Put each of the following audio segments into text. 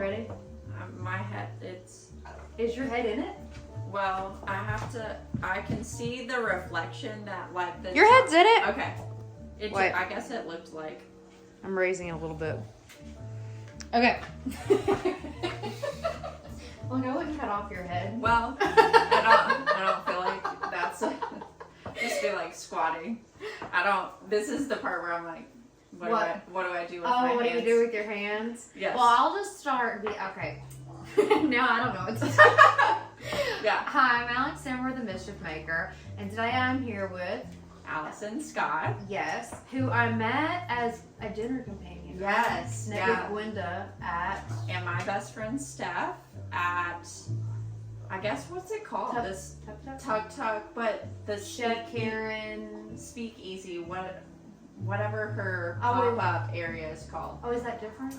ready? My head, Is your head in it? well, I can see the reflection that like the... Your head's in it? Okay. Wait. I guess it looked like... I'm raising it a little bit. Okay. Look, I wouldn't cut off your head. Well, I don't feel like that's just be like squatting. This is the part where I'm like, what do I do with my hands? Oh, what do you do with your hands? Yes. Well, I'll just start. Okay. Now I don't know what to do. Yeah. Hi, I'm Allison, the Mischief Maker, and today I'm here with Allison Scott. Yes, who I met as a dinner companion. Yes. Met Yeah. with Gwenda at. And my best friend Steph at, I guess, what's it called? This Tug Tug, but the Chef Karen. Speakeasy, whatever her Oh, pop-up area is called. Oh, is that different?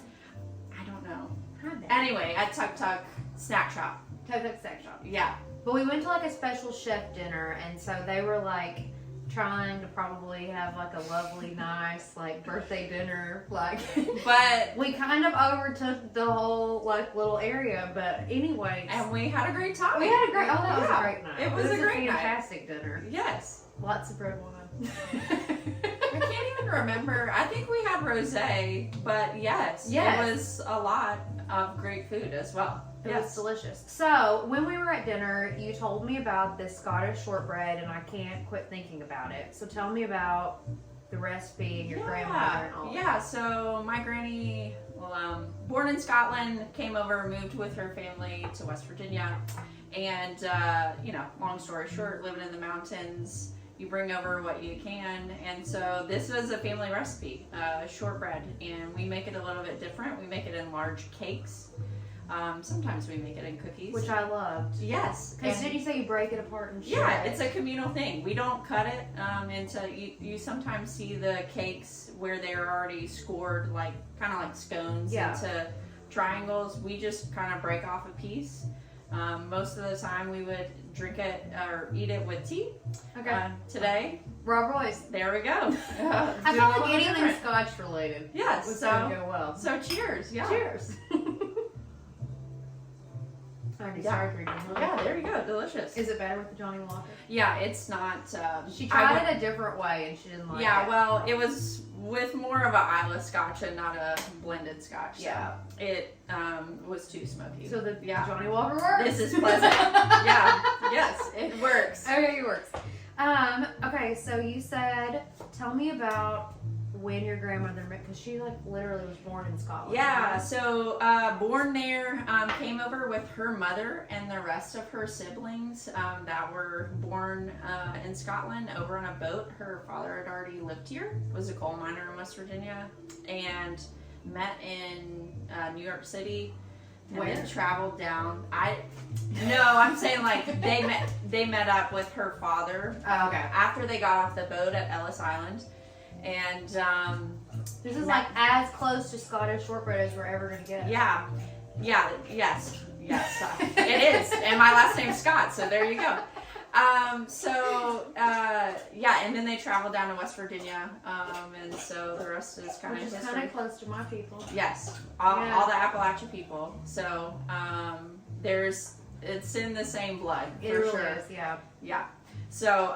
I don't know. Hi there. Anyway, at Tug Tug Snack Shop. Tug Tug Sex Shop. Yeah. But we went to like a special chef dinner, and so they were like trying to probably have like a lovely, nice like birthday dinner, like. But we kind of overtook the whole like little area, but anyway. And we had a great time. We had a great. Oh, that was a great night. It was a great fantastic dinner. Yes. Lots of red wine. I can't even remember. I think we had rosé, but yes, it was a lot of great food as well. It was delicious. So, when we were at dinner, you told me about this Scottish shortbread, and I can't quit thinking about it. So, tell me about the recipe and your grandmother and all. Yeah, so my granny, born in Scotland, came over, moved with her family to West Virginia, and, long story short, living in the mountains, you bring over what you can, and so this was a family recipe, shortbread, and we make it a little bit different. We make it in large cakes. Sometimes we make it in cookies. Which I loved. Yes. Because did you say you break it apart and shred? Yeah, it's a communal thing. We don't cut it into, you sometimes see the cakes where they're already scored, like kind of like scones into triangles. We just kind of break off a piece. Most of the time we would drink it or eat it with tea. Okay. Today. Rob Royce. There we go. I feel like anything Scotch related. Yes. Would go well. So cheers. Yeah. Cheers. Yeah, there you go. Delicious. Is it better with the Johnny Walker? Yeah, it's not. She tried it a different way and she didn't like it. Yeah, well, it was with more of a Isla Scotch and not a blended Scotch. So yeah. It was too smoky. So the Johnny Walker works? This is pleasant. Yeah. Yes, it works. Okay, it works. Okay, so you said, tell me about when your grandmother met, because she like literally was born in Scotland. Yeah, so born there, came over with her mother and the rest of her siblings that were born in Scotland over on a boat. Her father had already lived here, was a coal miner in West Virginia, and met in New York City. And then traveled down. I'm saying like they met up with her father. Okay. After they got off the boat at Ellis Island. And this is like as close to Scottish shortbread as we're ever gonna get. Yeah, yes, it is. And my last name's Scott, so there you go. And then they traveled down to West Virginia, and so the rest is kind of history. Kind of close to my people. Yes, all the Appalachia people. So it's in the same blood for it really sure. Is, yeah. Yeah. So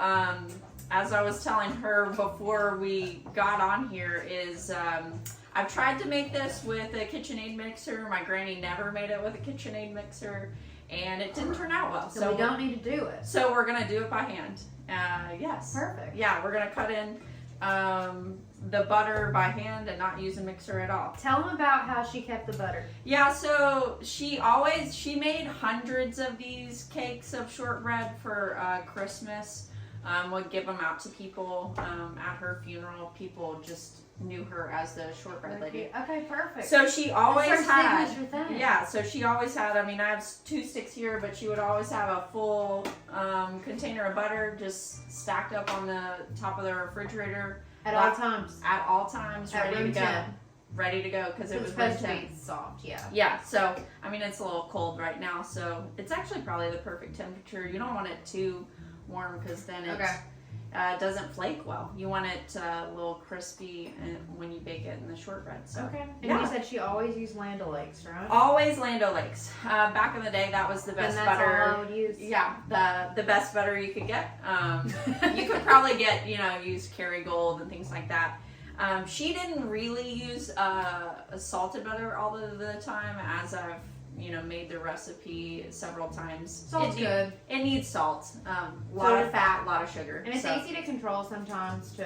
as I was telling her before we got on here is I've tried to make this with a KitchenAid mixer. My granny never made it with a KitchenAid mixer, and it didn't turn out well. So we don't need to do it. So we're gonna do it by hand. Yes. Perfect. Yeah, we're gonna cut in the butter by hand and not use a mixer at all. Tell them about how she kept the butter. Yeah, so she made hundreds of these cakes of shortbread for Christmas. Would give them out to people at her funeral. People just knew her as the shortbread lady. Okay, perfect. So she always had. Signature thing. Yeah, so she always had. I mean, I have 2 sticks here, but she would always have a full container of butter just stacked up on the top of the refrigerator At all times. At all times, At ready to go. 10. Ready to go because it was supposed to be soft. Yeah. Yeah, so I mean it's a little cold right now, so it's actually probably the perfect temperature. You don't want it too warm because then doesn't flake well. You want it a little crispy when you bake it in the shortbread. So. Okay. And you said she always used Land O'Lakes, right? Always Land O'Lakes. Back in the day, that was the best and that's butter. all I would use. Yeah, the best butter you could get. You could probably get, use Kerrygold and things like that. She didn't really use salted butter all of the time, as I've made the recipe several times. Salt's good. It needs salt. A lot of fat, a lot of sugar. And it's easy to control sometimes too.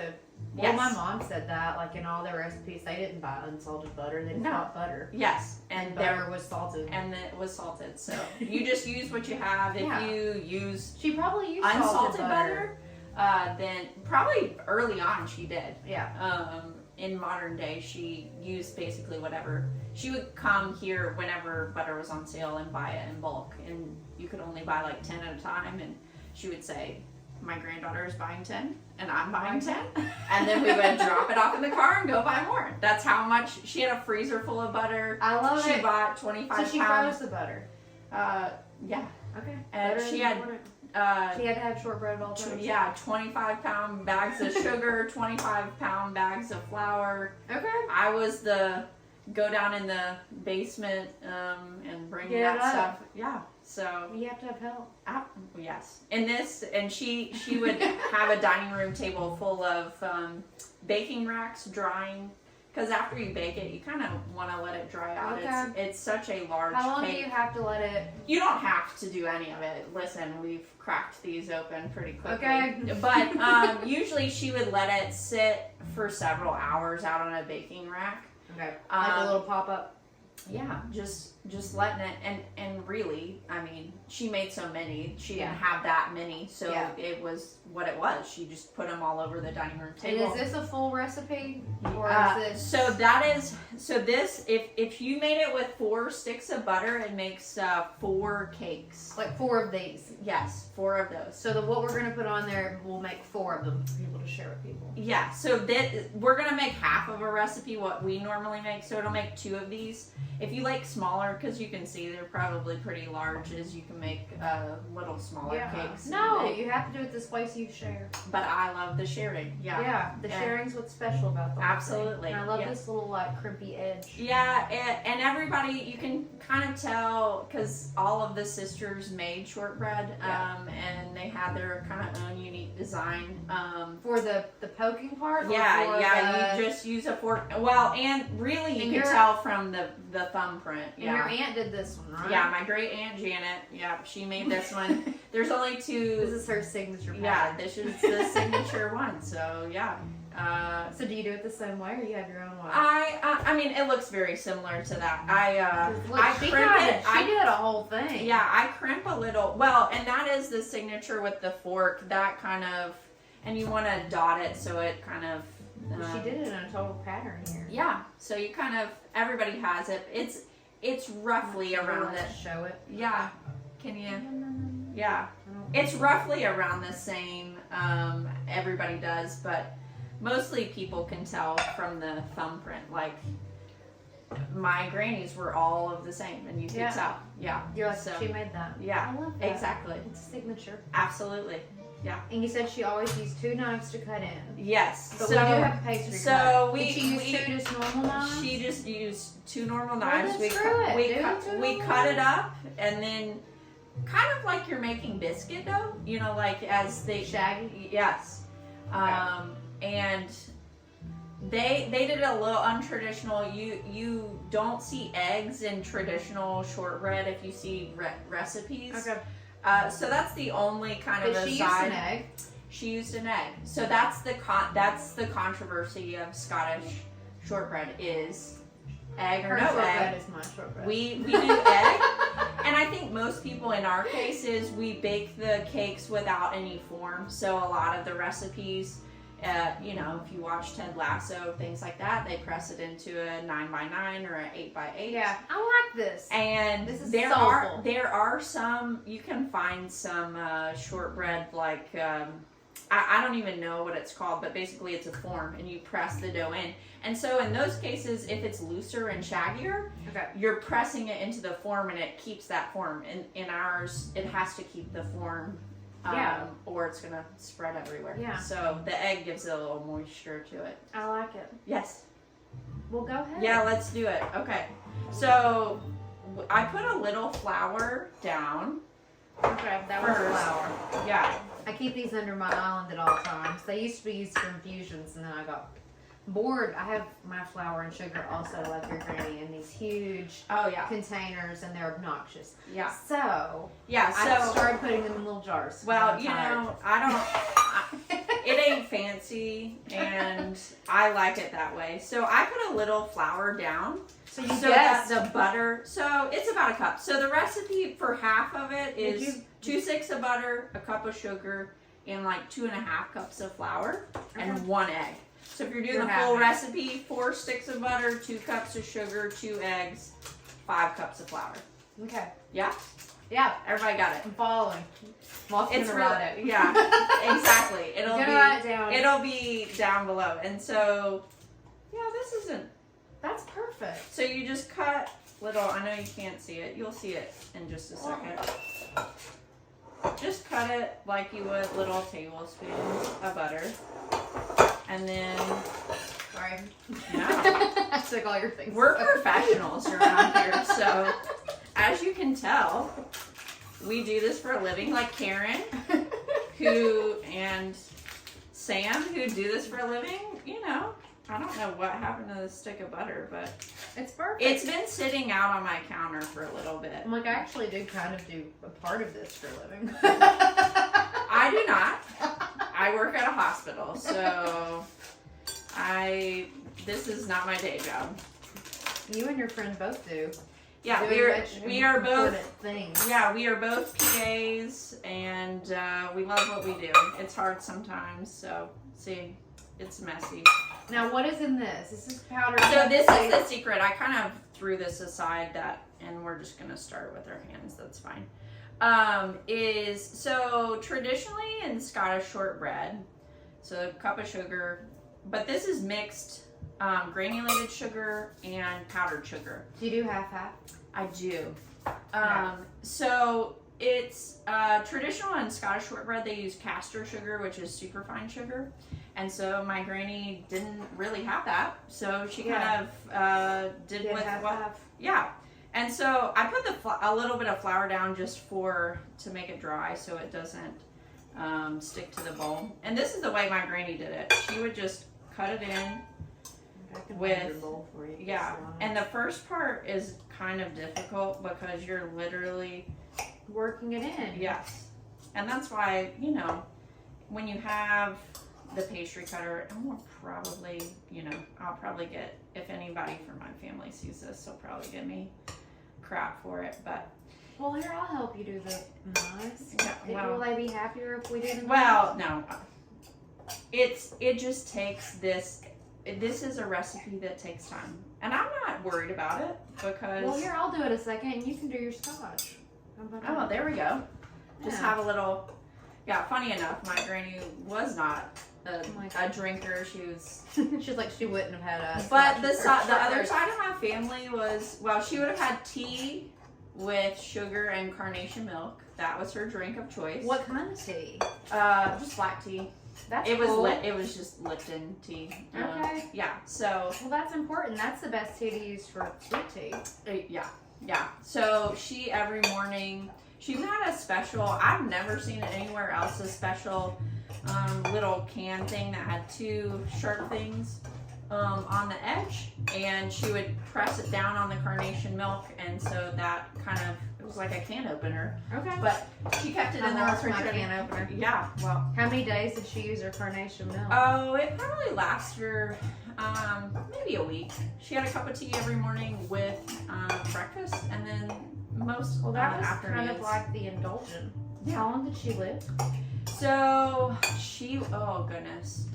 Well, Yes. my mom said that, like in all their recipes, they didn't buy unsalted butter. They just bought butter. Yes, And butter was salted. And it was salted. So you just use what you have. If you use She probably used unsalted butter, then probably early on she did. Yeah. In modern day, she used basically whatever. She would come here whenever butter was on sale and buy it in bulk, and you could only buy like 10 at a time. And she would say, "My granddaughter is buying 10, and I'm buying 10," and then we would drop it off in the car and go buy more. That's how much. She had a freezer full of butter. I love it. She bought 25 So she pounds. froze the butter. Yeah. Okay. And she had. She had to have shortbread all the time. Yeah, 25-pound bags of sugar, 25-pound bags of flour. Okay. I was the go down in the basement and bring that stuff. Yeah, so you have to have help. Yes, and she would have a dining room table full of baking racks drying. Because after you bake it, you kind of want to let it dry out. Okay. It's such a large How long cake. do you have to let it? You don't have to do any of it. Listen, we've cracked these open pretty quickly. Okay. But usually she would let it sit for several hours out on a baking rack. Okay. Like a little pop-up. Yeah, just letting it, and really, I mean, she made so many. She didn't have that many, so it was what it was. She just put them all over the dining room table. And is this a full recipe, or is this? So this, if you made it with 4 sticks of butter, it makes 4 cakes. Like 4 of these. Yes, 4 of those. So what we're gonna put on there, we'll make 4 of them for people to share with people. Yeah. So we're gonna make half of a recipe what we normally make. So it'll make 2 of these. If you like smaller, because you can see they're probably pretty large, is you can make little smaller cakes. No, you have to do it this way so you share. But I love the sharing. Yeah. Yeah, the sharing's what's special about the whole Absolutely. thing. And I love this little like crimpy edge. Yeah, and everybody, you can kind of tell, because all of the sisters made shortbread, and they had their kind of own unique design. For the poking part? Or you just use a fork. Well, and really you can tell from the thumbprint. And your aunt did this one, right? Yeah, my great aunt Janet. Yeah, she made this one. There's only 2. This is her signature pattern. Yeah, this is the signature one. So yeah. So do you do it the same way, or you have your own way? I mean, it looks very similar to that. She did a whole thing. Yeah, I crimp a little. Well, and that is the signature with the fork. That kind of, and you want to dot it so it kind of. She did it in a total pattern here. Yeah, so you kind of, everybody has it. It's roughly around this. Show it. Yeah, can you? Yeah, it's roughly around the same. Everybody does, but mostly people can tell from the thumbprint. Like my grannies were all of the same, and you could tell. Yeah, you're like, she made that. Yeah, I love that. Exactly. It's a signature. Absolutely. Yeah. And you said she always used 2 knives to cut in. Yes. But we do have a pastry so Did she use 2 just normal knives? She just used 2 normal knives. We cut it up, and then kind of like you're making biscuit dough, like as they shaggy. Yes. And they did it a little untraditional. You don't see eggs in traditional shortbread if you see recipes. Okay. So that's the only kind of she used an egg. She used an egg. So that's the controversy of Scottish shortbread is egg or no egg. Is my shortbread. We do egg, and I think most people in our case is we bake the cakes without any form. So a lot of the recipes, if you watch Ted Lasso, things like that, they press it into a 9x9 or an 8x8. Yeah, I like this. And this is there soulful. are some, you can find some shortbread like I don't even know what it's called, but basically it's a form and you press the dough in. And so in those cases, if it's looser and shaggier, you're pressing it into the form and it keeps that form. In ours, it has to keep the form Yeah. Or it's gonna spread everywhere. Yeah. So the egg gives it a little moisture to it. I like it. Yes. Well, go ahead. Yeah, let's do it. Okay. So I put a little flour down. Okay, that was First. flour. Yeah. I keep these under my island at all times. They used to be used for infusions, and then I got bored. I have my flour and sugar also, like your granny, in these huge Oh yeah. containers, and they're obnoxious. Yeah. So Yeah. I So started putting them in little jars. well, I'm you tired. know, it ain't fancy, and I like it that way. So I put a little flour down. So you So guessed. that the butter, so it's about a cup. So the recipe for half of it Did is you- 2 sticks of butter, a cup of sugar, and like 2.5 cups of flour, and Okay. 1 egg. So if you're doing You're the full happy. recipe, 4 sticks of butter, 2 cups of sugar, 2 eggs, 5 cups of flour. Okay. Yeah, Yeah, everybody got it. I'm following. Walking It's to really, write it. yeah, exactly. I'm gonna write it down. It'll be down below, and so yeah, this isn't. That's perfect. So you just cut little, I know you can't see it, you'll see it in just a second. Just cut it like you would little tablespoons of butter. And then, Sorry. yeah, I took all your things. we're professionals around here, so as you can tell, we do this for a living, like Karen, and Sam, who do this for a living, you know. I don't know what happened to the stick of butter, but It's perfect. it's been sitting out on my counter for a little bit. I'm like, I actually do kind of do a part of this for a living. I do not. I work at a hospital, so this is not my day job. You and your friend both do. Yeah, Doing we are both. important things. Yeah, we are both PAs, and we love what we do. It's hard sometimes, so see, it's messy. Now, what is in this? This is powder. So this is the secret. I kind of threw this aside, and we're just gonna start with our hands. That's fine. So traditionally in Scottish shortbread, so a cup of sugar, but this is mixed granulated sugar and powdered sugar. Do you do half? I do. Yeah. So it's traditional in Scottish shortbread. They use caster sugar, which is superfine sugar. And so my granny didn't really have that. So she kind of did with half. Yeah. And so I put a little bit of flour down just to make it dry so it doesn't stick to the bowl. And this is the way my granny did it. She would just cut it in. I can With- find your bowl for you. Yeah. And the first part is kind of difficult because you're literally, working it in. yes. And that's why, you know, when you have the pastry cutter, and we'll probably, you know, I'll probably get, if anybody from my family sees this, they'll probably give me crap for it, but. Well, here, I'll help you do the nice. Yeah, Will they be happier if we do the Well, no. It just takes this is a recipe that takes time. And I'm not worried about it because. Well, here, I'll do it a second and you can do your scotch. How about Oh, that? there we go. Just Yeah. have a little. Yeah, funny enough, my granny was not my a drinker. She was. She's like, she wouldn't have had us. But the other side of my family was, well, she would have had tea with sugar and carnation milk. That was her drink of choice. What kind of tea? Just black tea. That's It was cool. it was just Lipton tea. Okay. Yeah. So. Well, that's important. That's the best tea to use for sweet tea. Yeah. So she every morning she had a special. I've never seen it anywhere else. A special little can thing that had 2 sharp things on the edge, and she would press it down on the carnation milk, and so that kind of it was like a can opener. Okay. But she kept it in the my refrigerator. can opener. Yeah. Well. How many days did she use her carnation milk? Oh, it probably lasts her maybe a week. She had a cup of tea every morning with breakfast, and then most Well, that was afternoons. kind of like the indulgent. Yeah. How long did she live? So oh goodness,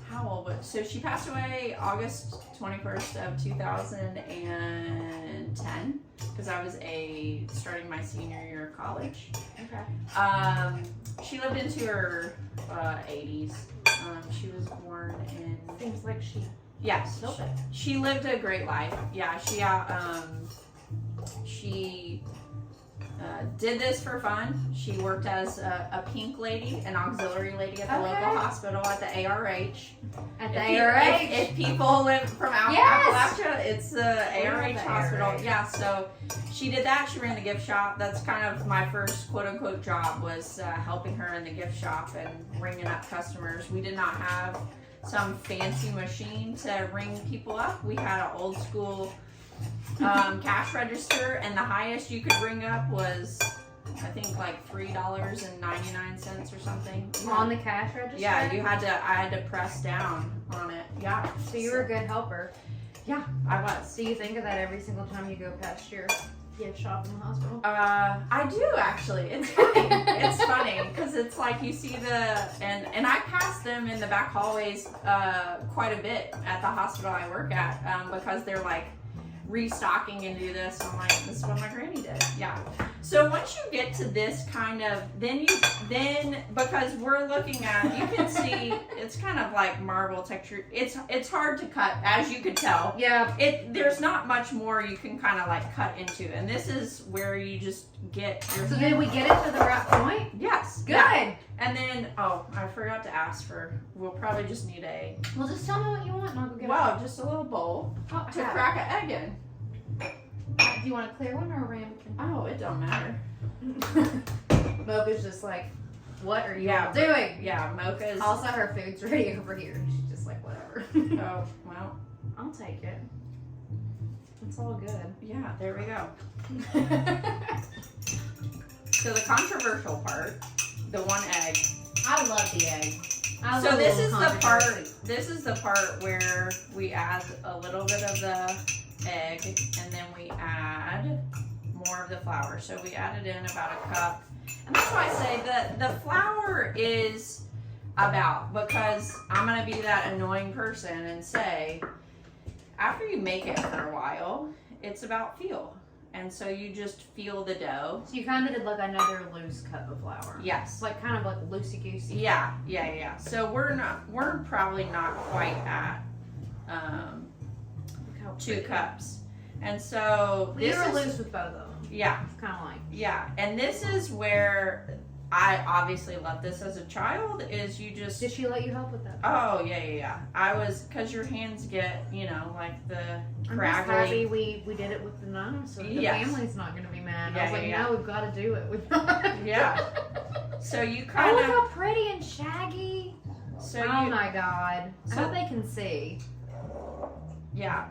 how old was? So she passed away August 21st of 2010 because I was starting my senior year of college. Okay. She lived into her 80s. She was born in. Seems like she Yes, killed it. she lived a great life. Yeah, she did this for fun. She worked as a pink lady, an auxiliary lady at the local hospital at the ARH. At the ARH? If people live from Appalachia, it's the ARH hospital. ARH. Yeah, so she did that. She ran the gift shop. That's kind of my first quote-unquote job, was helping her in the gift shop and ringing up customers. We did not have some fancy machine to ring people up. We had an old school cash register, and the highest you could ring up was, I think, like $3.99 or something. On the cash register? Yeah, I had to press down on it. Yeah. So you were a good helper. Yeah, I was. Do you think of that every single time you go past your gift shop in the hospital? I do actually. It's funny. It's funny because it's like you see and I pass them in the back hallways quite a bit at the hospital I work at because they're like restocking and do this. I'm like, this is what my granny did. Yeah. So once you get to this kind of, then because we're looking at, you can see it's kind of like marble texture. It's hard to cut, as you could tell. Yeah. There's not much more you can kind of like cut into, and this is where you just get your. So did we get it to the right point? Yes. Good. Yeah. And then, I forgot to ask we'll probably just need Well, just tell me what you want and I'll go get it. just a little bowl to have crack an egg in. Do you want a clear one or a ramekin? Oh, it don't matter. Mocha's just like, what are you Yeah. doing? Yeah, Mocha's. Also, her food's ready over here. She's just like, whatever. Oh, well. I'll take it. It's all good. Yeah, there we go. So the controversial part, the one egg. I love the egg. So this is the part. This is the part where we add a little bit of the egg, and then we add more of the flour. So we added in about a cup, and that's why I say that the flour is because I'm gonna be that annoying person and say, after you make it for a while, it's about feel. And so you just feel the dough. So you kind of did like another loose cup of flour. Yes. It's like kind of like loosey-goosey. Yeah. So we're probably not quite at 2 cups. And so you were loose with both of them. Yeah. Kind of like. Yeah. And this is where I obviously loved this as a child, is you just. Did she let you help with that? Oh, yeah. I was, because your hands get, like the I'm craggly. just happy we did it with the knife, so the family's not going to be mad. I was like, no, we've got to do it. We've got to Yeah. So you kind look of. how pretty and shaggy. So oh my God. I hope they can see. Yeah.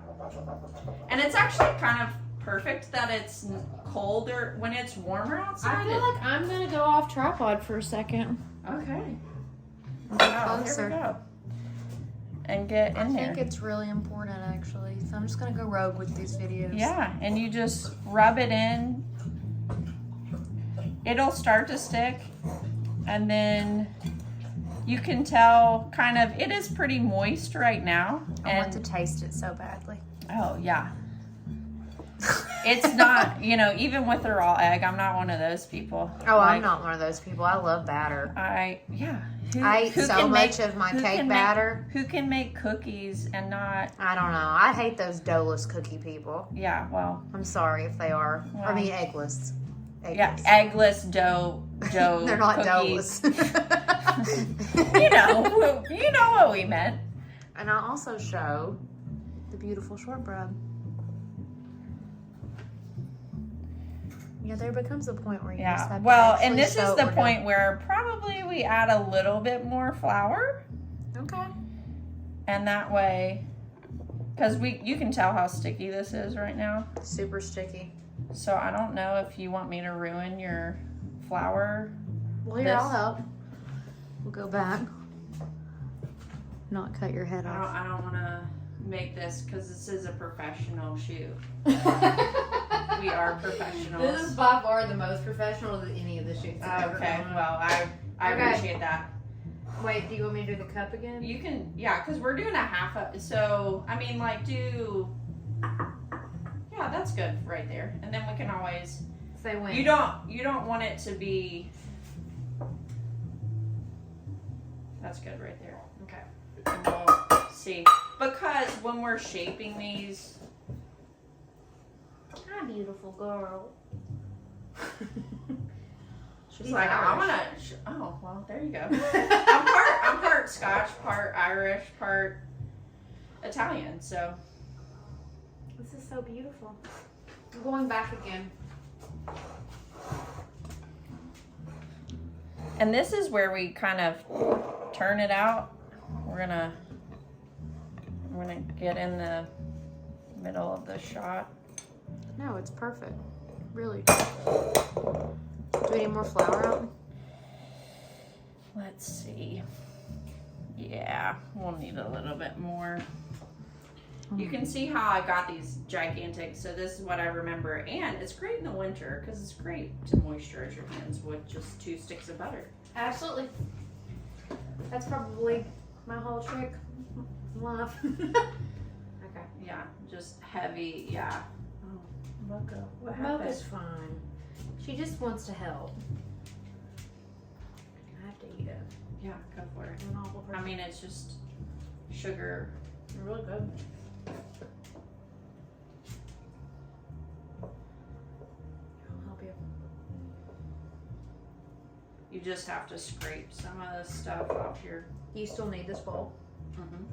And it's actually kind of perfect that it's colder when it's warmer outside. I feel like I'm going to go off tripod for a second. Okay. Oh, here we go. And get in there. I think it's really important, actually. So I'm just going to go rogue with these videos. Yeah, and you just rub it in. It'll start to stick, and then you can tell kind of, it is pretty moist right now. I want to taste it so badly. Oh, yeah. It's not, even with a raw egg, I'm not one of those people. Oh, I'm not one of those people. I love batter. I eat so much of my cake batter. Who can make cookies and not? I don't know. I hate those doughless cookie people. Yeah, well. I'm sorry if they are. Well, I mean, eggless. Yeah, eggless dough They're not cookies. doughless. you know what we meant. And I'll also show the beautiful shortbread. Yeah, there becomes a point where you just have to and this is the point where probably we add a little bit more flour. Okay. And that way, because you can tell how sticky this is right now. Super sticky. So I don't know if you want me to ruin your flour. Well, here, I'll help. We'll go back. Not cut your head off. I don't want to make this, because this is a professional shoot. We are professionals. This is by far the most professional of any of the shoots I've ever done. Well, I appreciate that. Wait, do you want me to do the cup again? You can, because we're doing a half up. So, I mean, yeah, that's good right there. And then we can always say when. You don't want it to be. That's good right there. Okay. And we'll see, because when we're shaping these. Hi, beautiful girl. She's like, I want to. Oh, well, there you go. I'm part Scotch, part Irish, part Italian. So this is so beautiful. I'm going back again. And this is where we kind of turn it out. I'm gonna get in the middle of the shot. No, it's perfect. Really. Do we need more flour out? Let's see. Yeah, we'll need a little bit more. You can see how I got these gigantic, so this is what I remember. And it's great in the winter because it's great to moisturize your hands with just 2 sticks of butter. Absolutely. That's probably my whole trick. Love. Okay. Yeah, just heavy, yeah. Oh, Mocha, what happened? Mocha's fine. She just wants to help. I have to eat it. Yeah, go for it. I'm an awful person. I mean, it's just sugar. They're really good. I'll help you. You just have to scrape some of this stuff off your. You still need this bowl? Mm-hmm.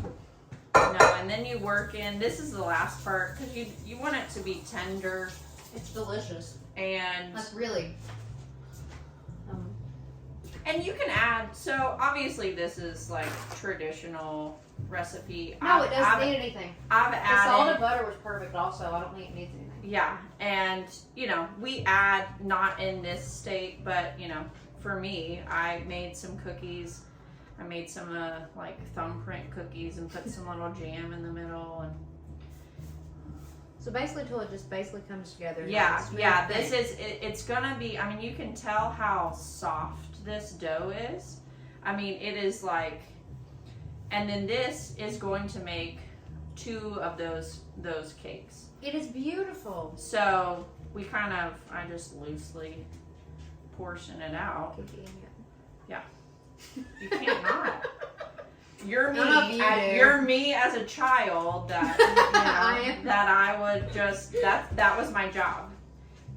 Okay. No, and then you work in. This is the last part because you want it to be tender It's delicious. and. That's really. And you can add. So obviously this is like traditional recipe. No, it doesn't need anything. I've The added. salted butter was perfect also. I don't think it needs anything. Yeah, and we add, not in this state, but for me, I made some cookies. I made some like thumbprint cookies and put some little jam in the middle, and So basically till it just basically comes together. yeah, Smooth yeah. thing. This is it's gonna be. I mean, you can tell how soft this dough is. I mean, it is like, and then this is going to make 2 of those cakes. It is beautiful. So we I just loosely portion it out. Keep eating it. Yeah. You can't not. You're me. None of you do. You're me as a child that I am. that I would just that was my job.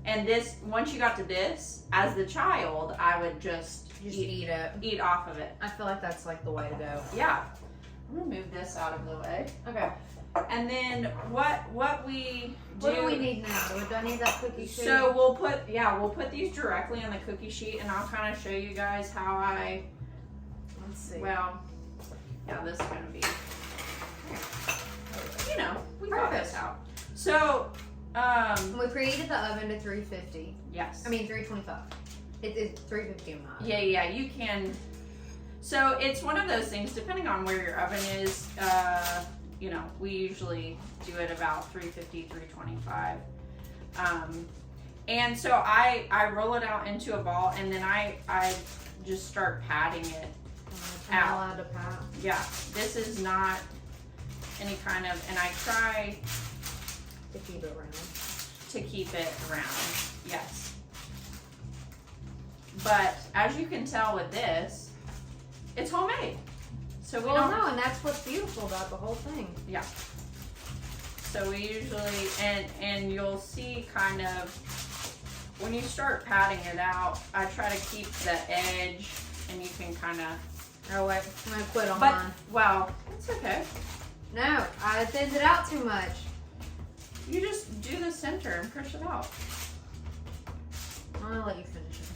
And this, once you got to this, as the child, I would just eat it. eat off of it. I feel like that's like the way to go. Yeah. I'm gonna move this out of the way. Okay. And then what we do. What do we need now? Do I need that cookie sheet? So we'll put these directly on the cookie sheet, and I'll kind of show you guys how I. Let's see. Well, yeah, this is gonna be. We got Perfect. this out. So, We preheated the oven to 350. yes. I mean 325. It's 350 on mine. Yeah, you can. So it's one of those things. Depending on where your oven is, we usually do it about 350, 325. And so I roll it out into a ball, and then I just start patting it. I'm not allowed to pat. Yeah, this is not any kind of, and I try To keep it round. to keep it round. Yes. But as you can tell with this, it's homemade. So we Well, don't. no, and that's what's beautiful about the whole thing. Yeah. So we usually, and you'll see kind of, when you start patting it out, I try to keep the edge, and you can kind of. Oh wait, I'm gonna quit on But mine. well, it's okay. No, I thinned it out too much. You just do the center and push it out. I'm gonna let you finish it.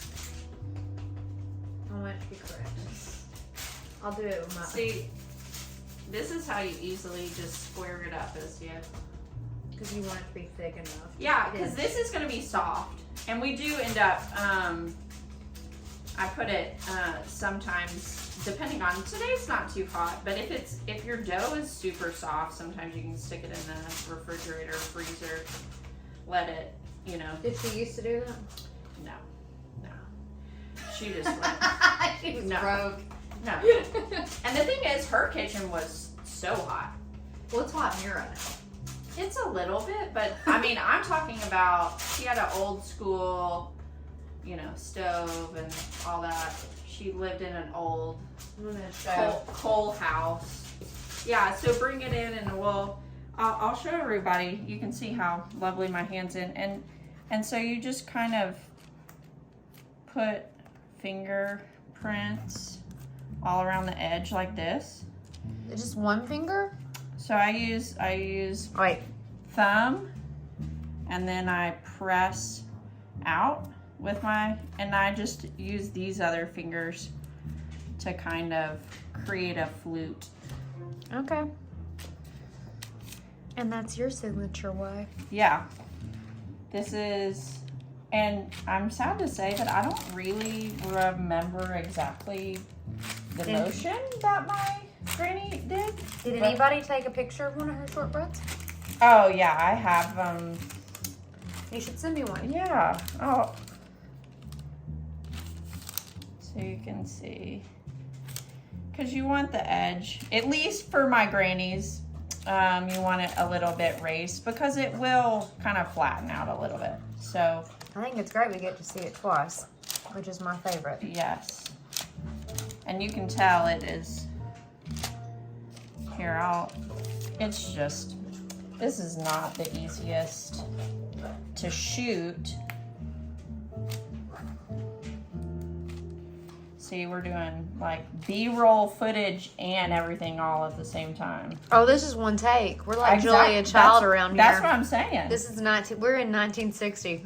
I want it to be correct. I'll do it with my. See, this is how you easily just square it up, as you. Because you want it to be thick enough. Yeah, It because is. this is going to be soft, and we do end up. I put it sometimes, depending on today's not too hot, but if your dough is super soft, sometimes you can stick it in the refrigerator, freezer, let it, Did she used to do that? No. She just went. She was No. broke. No. And the thing is, her kitchen was so hot. Well, it's hot in here right now. It's a little bit, but I mean, I'm talking about, she had an old school, stove and all that. She lived in an old I'm gonna show. coal house. Yeah, so bring it in and I'll show everybody. You can see how lovely my hand's in. And so you just kind of put fingerprints all around the edge like this. Just one finger? So I use Wait. thumb, and then I press out with and I just use these other fingers to kind of create a flute. Okay. And that's your signature way. Yeah. This is, and I'm sad to say that I don't really remember exactly the motion that my granny did. Did anybody take a picture of one of her shortbreads? Oh yeah, I have You should send me one. yeah. Oh. So you can see. Because you want the edge, at least for my granny's, you want it a little bit raised because it will kind of flatten out a little bit. So I think it's great we get to see it twice, which is my favorite. yes. And you can tell it is, it's just, this is not the easiest to shoot. See, we're doing like B-roll footage and everything all at the same time. Oh, this is one take. We're like Julia Child around here. That's what I'm saying. This is we're in 1960.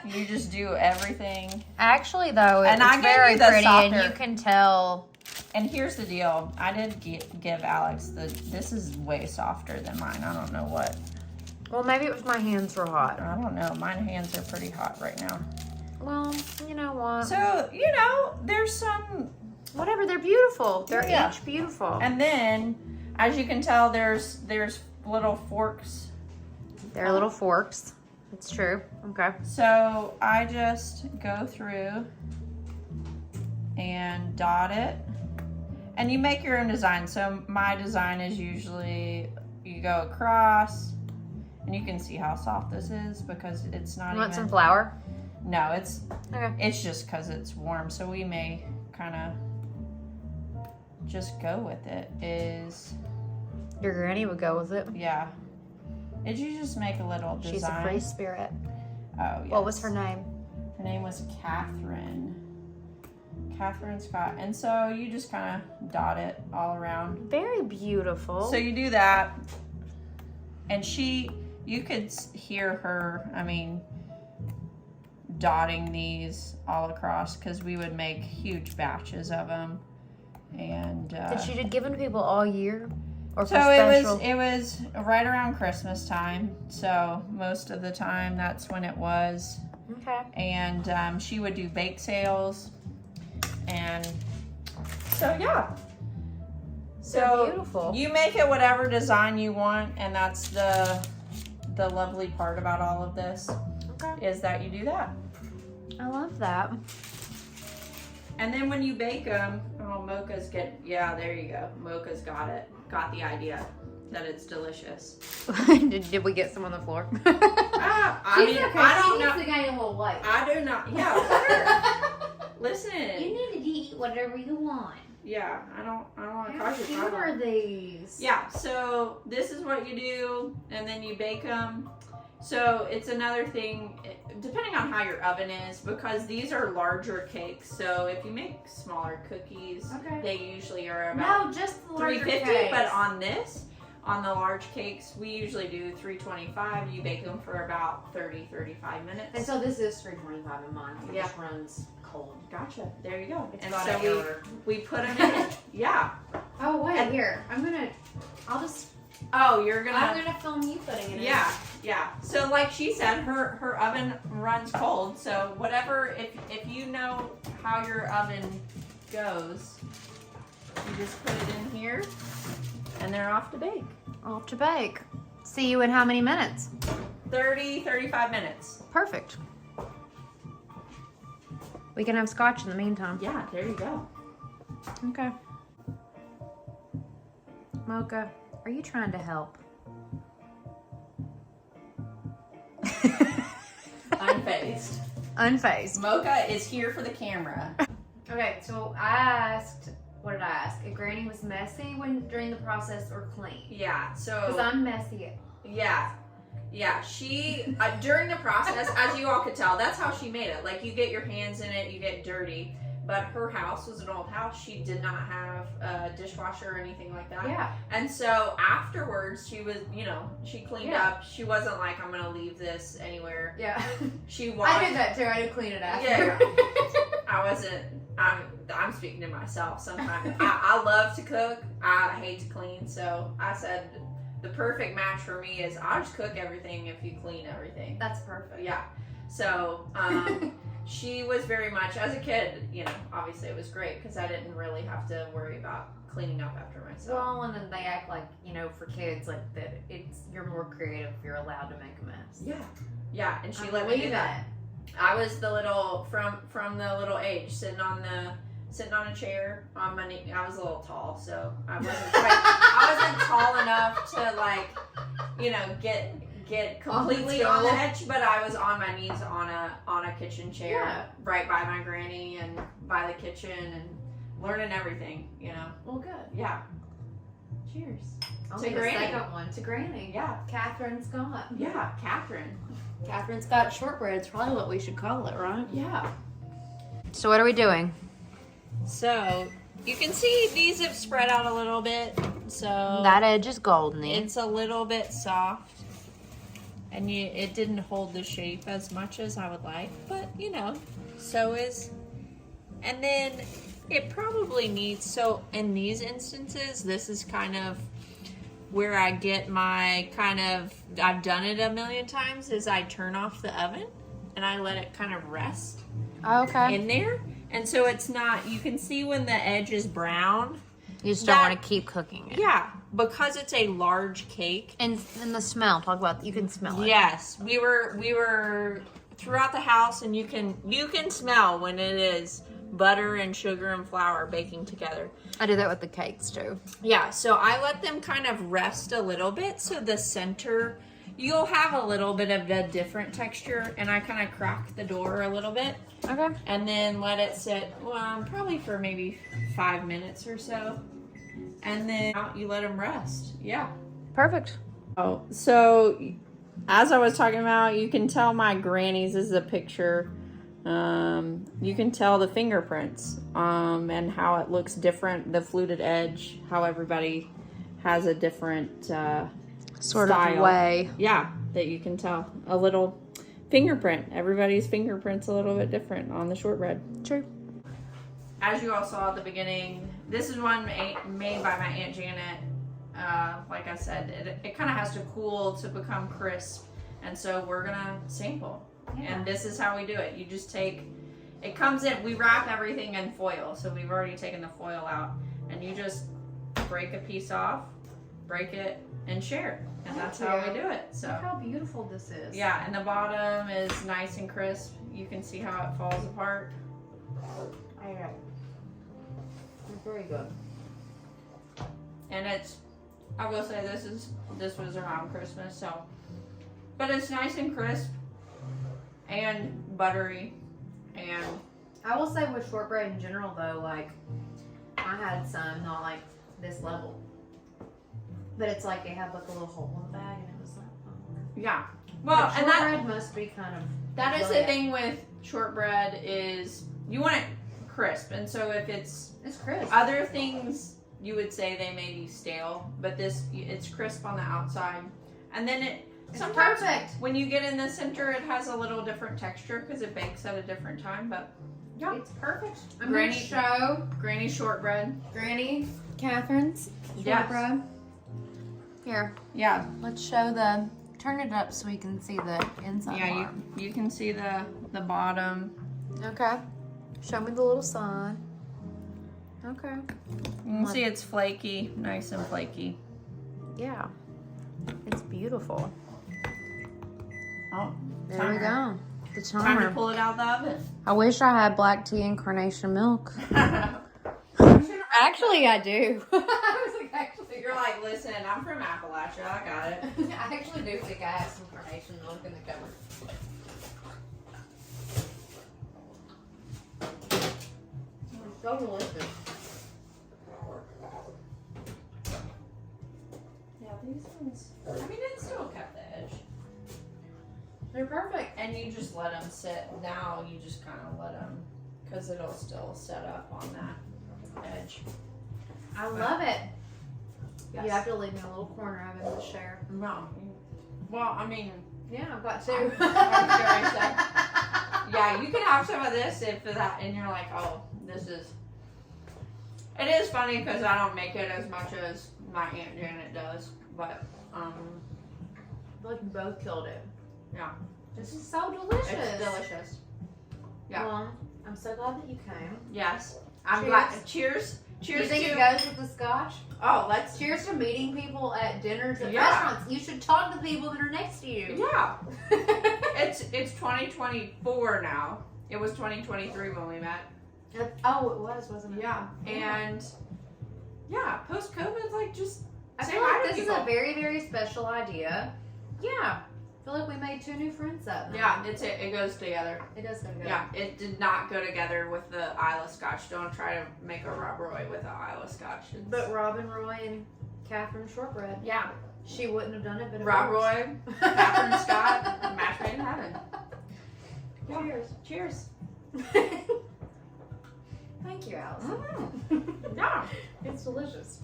You just do everything. Actually, though, And it's I gave very you the pretty, softer- and you can tell. And here's the deal. I did give Alex this is way softer than mine. I don't know what. Well, maybe it was my hands were hot. I don't know. My hands are pretty hot right now. Well, you know what? So, there's some. Whatever, they're beautiful. They're Yeah. each beautiful. And then, as you can tell, there's little forks. They're little forks. It's true. Okay. So I just go through and dot it. And you make your own design. So my design is usually you go across, and you can see how soft this is because it's not You want even. some flour? No, it's Okay. just because it's warm. So we may kind of just go with it. Your granny would go with it. Yeah. Did you just make a little design? She's a free spirit. Oh, yes. What was her name? Her name was Catherine Scott. And so you just kind of dot it all around. Very beautiful. So you do that. And you could hear her, dotting these all across because we would make huge batches of them. And Did she given people all year? Or so it was right around Christmas time. So most of the time that's when it was. Okay. And she would do bake sales. And so yeah. So beautiful. You make it whatever design you want, and that's the lovely part about all of this. Okay. Is that you do that. I love that. And then when you bake them, Mocha's there you go. Mocha's got the idea that it's delicious. did we get some on the floor? I don't know. To gain a little weight. I do not. Yeah. Listen. You need to eat whatever you want. Yeah, I don't want to How cause you cute trouble. are these? Yeah, so this is what you do, and then you bake them. So it's another thing, depending on how your oven is, because these are larger cakes. So if you make smaller cookies, Okay. they usually are about No, just the larger 350. cakes. But on the large cakes, we usually do 325. You bake them for about 30-35 minutes. And so this is $3.25 a month. It Yeah. just runs cold. Gotcha. There you go. It's and got so an error. we put them in. Yeah. Oh wait, And- here. I'm gonna film you putting it in. Yeah. So like she said, her oven runs cold. So whatever, if you know how your oven goes, you just put it in here, and they're off to bake. Off to bake. See you in how many minutes? 30-35 minutes. Perfect. We can have scotch in the meantime. Yeah, there you go. Okay. Mocha, are you trying to help? Unfazed. Unfazed. Mocha is here for the camera. Okay, so I asked what did I ask? If Granny was messy during the process or clean? Yeah, Because so I'm messy. yeah, she during the process, as you all could tell, that's how she made it. Like, you get your hands in it, you get dirty. But her house was an old house. She did not have a dishwasher or anything like that. Yeah. And so afterwards, she was, she cleaned Yeah. up. She wasn't like, I'm going to leave this anywhere. Yeah. She washed. I did that too. I did clean it after. Yeah. I wasn't, I'm speaking to myself sometimes. I love to cook. I hate to clean. So I said, the perfect match for me is I'll just cook everything if you clean everything. That's perfect. Yeah. So, she was very much, as a kid, obviously it was great because I didn't really have to worry about cleaning up after myself. Well, and then they act like, for kids, like that you're more creative if you're allowed to make a mess. Yeah. Yeah, and she I let me do believe that. I was the little, from the little age, sitting on a chair on my knee. I was a little tall, so I wasn't tall enough to get completely on the edge, but I was on my knees on a kitchen chair, right by my granny and by the kitchen and learning everything, Well, good. Yeah. Cheers. I'll To need Granny. a second one. To Granny. Yeah. Catherine Scott. Yeah, Catherine. Catherine Scott Shortbread is probably what we should call it, right? Yeah. So what are we doing? So you can see these have spread out a little bit, so That edge is golden. it's a little bit soft. And it didn't hold the shape as much as I would like, but so is. And then it probably needs, so in these instances, this is kind of where I get my I've done it a million times, is I turn off the oven and I let it kind of rest Okay. in there. And so it's not, you can see when the edge is brown. You just don't want to keep cooking it. Yeah, because it's a large cake. And the smell. Talk about, you can smell it. Yes, we were throughout the house, and you can smell when it is butter and sugar and flour baking together. I do that with the cakes too. Yeah, so I let them kind of rest a little bit, so the center, you'll have a little bit of a different texture, and I kind of crack the door a little bit. Okay. And then let it sit, probably for maybe 5 minutes or so. And then you let them rest. Yeah. Perfect. Oh, so as I was talking about, you can tell my granny's is a picture. You can tell the fingerprints and how it looks different, the fluted edge, how everybody has a different Sort style. of way. Yeah, that you can tell. A little fingerprint. Everybody's fingerprint's a little bit different on the shortbread. True. As you all saw at the beginning, this is one made by my Aunt Janet. Like I said, it kind of has to cool to become crisp. And so we're going to sample. Yeah. And this is how we do it. You just take, it comes in, we wrap everything in foil. So we've already taken the foil out. And you just break a piece off, break it, and share. And that's how we do it. So Look how beautiful this is. yeah, and the bottom is nice and crisp. You can see how it falls apart. Okay. Very good. And it's, I will say this was around Christmas, so, but it's nice and crisp and buttery, and I will say with shortbread in general though, like I had some not like this level, but it's like it had like a little hole in the bag, and it was like, oh. yeah. Well, But and that shortbread must be kind of is the brilliant. thing with shortbread is you want it crisp, and so if it's crisp. other things, you would say they may be stale, but it's crisp on the outside, and then It's sometimes perfect. when you get in the center, it has a little different texture because it bakes at a different time. But yeah, It's perfect. I'm Granny- gonna show Granny shortbread. Granny Catherine's Yes. shortbread. Here, Yeah, let's show the. Turn it up so we can see the inside. yeah. part. You can see the bottom. Okay. Show me the little side. Okay. You can see it's flaky, nice and flaky. Yeah. It's beautiful. Oh, There we go. The Time to timer. pull it out of the oven. I wish I had black tea and carnation milk. Actually, I do. I was like, actually, You're like, listen, I'm from Appalachia. I got it. I actually do think I have some carnation milk in the cupboard. It's so delicious. these ones, I mean, it still kept the edge. They're perfect. And you just let them sit. Now you just kind of let them, because it'll still set up on that edge. I love it. Yes. You have to leave me a little corner of it to share. No. Well, I mean, Yeah, I've got two. yeah, you can have some of this if that, and you're like, oh, this is. It is funny because I don't make it as much as my Aunt Janet does, but I feel like you both killed it. Yeah. This is so delicious. it's delicious. Yeah. Well, I'm so glad that you came. Yes, I'm Cheers. glad. Cheers. Do Cheers you think to. it goes with the scotch? Oh, let's. Cheers to meeting people at dinners at Yeah. restaurants. You should talk to people that are next to you. Yeah. It's 2024 now. It was 2023 when we met. Oh, it was, wasn't it? Yeah. And yeah, post COVID, like just I say feel hi like to this is people. a very, very special idea. Yeah. I feel like we made 2 new friends up. Yeah, it goes together. It does go together. Yeah, it did not go together with the Isla Scotch. Don't try to make a Rob Roy with the Isla Scotch. It's, But Robin Roy and Catherine Shortbread. yeah, She wouldn't have done it, but it Rob works. Roy, Catherine Scott, match made in heaven. Yeah. Cheers. Cheers. Thank you, Allison. Yeah, It's delicious.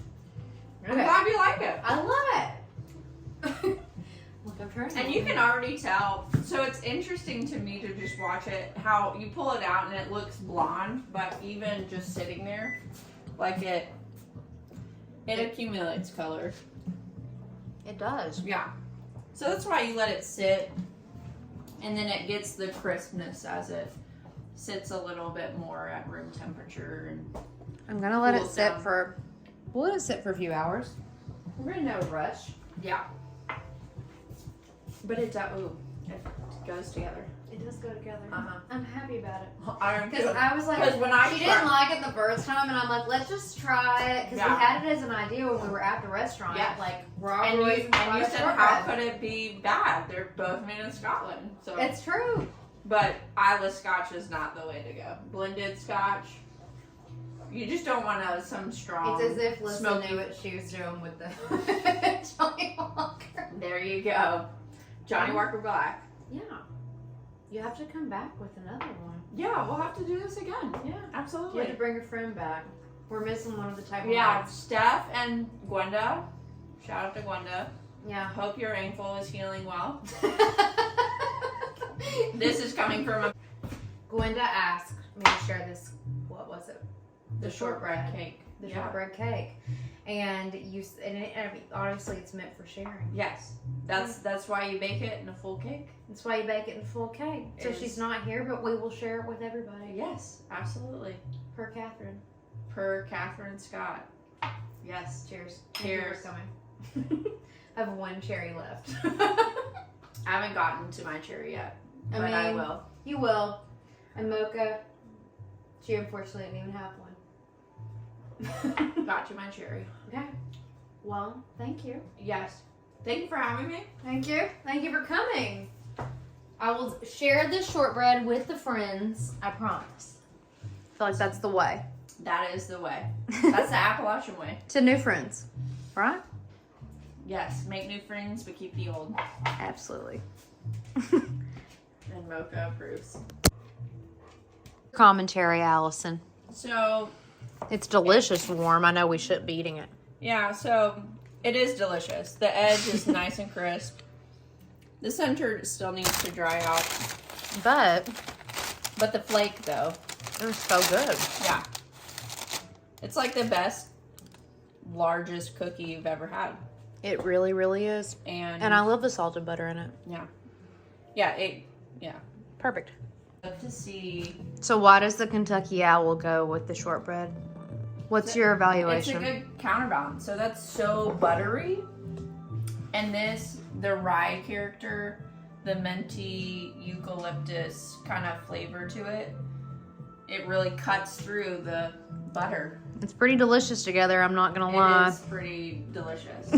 I'm glad you like it. I love it. Look, I'm trying. And you can already tell. So it's interesting to me to just watch it. How you pull it out and it looks blonde, but even just sitting there, like it accumulates color. It does. Yeah. So that's why you let it sit, and then it gets the crispness as it sits a little bit more at room temperature. And I'm gonna let it Cools sit down. for. We'll let it sit for a few hours. We're in no rush. yeah. But it goes together. It does go together. Uh-huh. I'm happy about it. I Because I was like, 'Cause when I she tried- didn't like it the first time, and I'm like, let's just try it. Because Yeah. we had it as an idea when we were at the restaurant. Yes. Like, Rob and Roy's you and Scottish said, how shortbread. could it be bad? They're both made in Scotland. So It's true. But Isla Scotch is not the way to go. Blended Scotch, you just don't want some strong. It's as if Lisa smoky- knew what she was doing with the Johnny Walker. There you go. Johnny Walker Black. Yeah. You have to come back with another one. Yeah, we'll have to do this again. Yeah. You Absolutely. have to bring a friend back. We're missing one of the type of Yeah, nights. Steph and Gwenda. Shout out to Gwenda. Yeah. Hope your ankle is healing well. This is coming from Gwenda asked me to share this. What was it? the shortbread cake. The Yeah. shortbread cake. And I mean, honestly, it's meant for sharing. Yes, that's why you bake it in a full cake. That's why you bake it in full cake. So Is- she's not here, but we will share it with everybody. Yes, absolutely. Per Catherine. Per Catherine Scott. Yes. Cheers. Cheers. Thank you for coming. I have 1 cherry left. I haven't gotten to my cherry yet, I but I mean, will. You will. And Mocha, she unfortunately didn't even have one. Got to my cherry. Okay. Well, thank you. Yes. Thank you for having me. Thank you. Thank you for coming. I will share this shortbread with the friends. I promise. I feel like that's the way. That is the way. That's the Appalachian way. To new friends, right? Yes. Make new friends, but keep the old. Absolutely. And Mocha approves. Commentary, Allison. So, It's delicious warm. I know we shouldn't be eating it. yeah, so it is delicious. The edge is nice and crisp. The center still needs to dry out. But But the flake, though, it was so good. yeah. It's like the best, largest cookie you've ever had. It really, really is. And And I love the salted butter in it. Yeah. Perfect. Love to see. So why does the Kentucky Owl go with the shortbread? What's your It's a evaluation? good counterbalance. So that's so buttery. And this, the rye character, the minty eucalyptus kind of flavor to it, it really cuts through the butter. It's pretty delicious together, I'm not gonna It lie. is pretty delicious.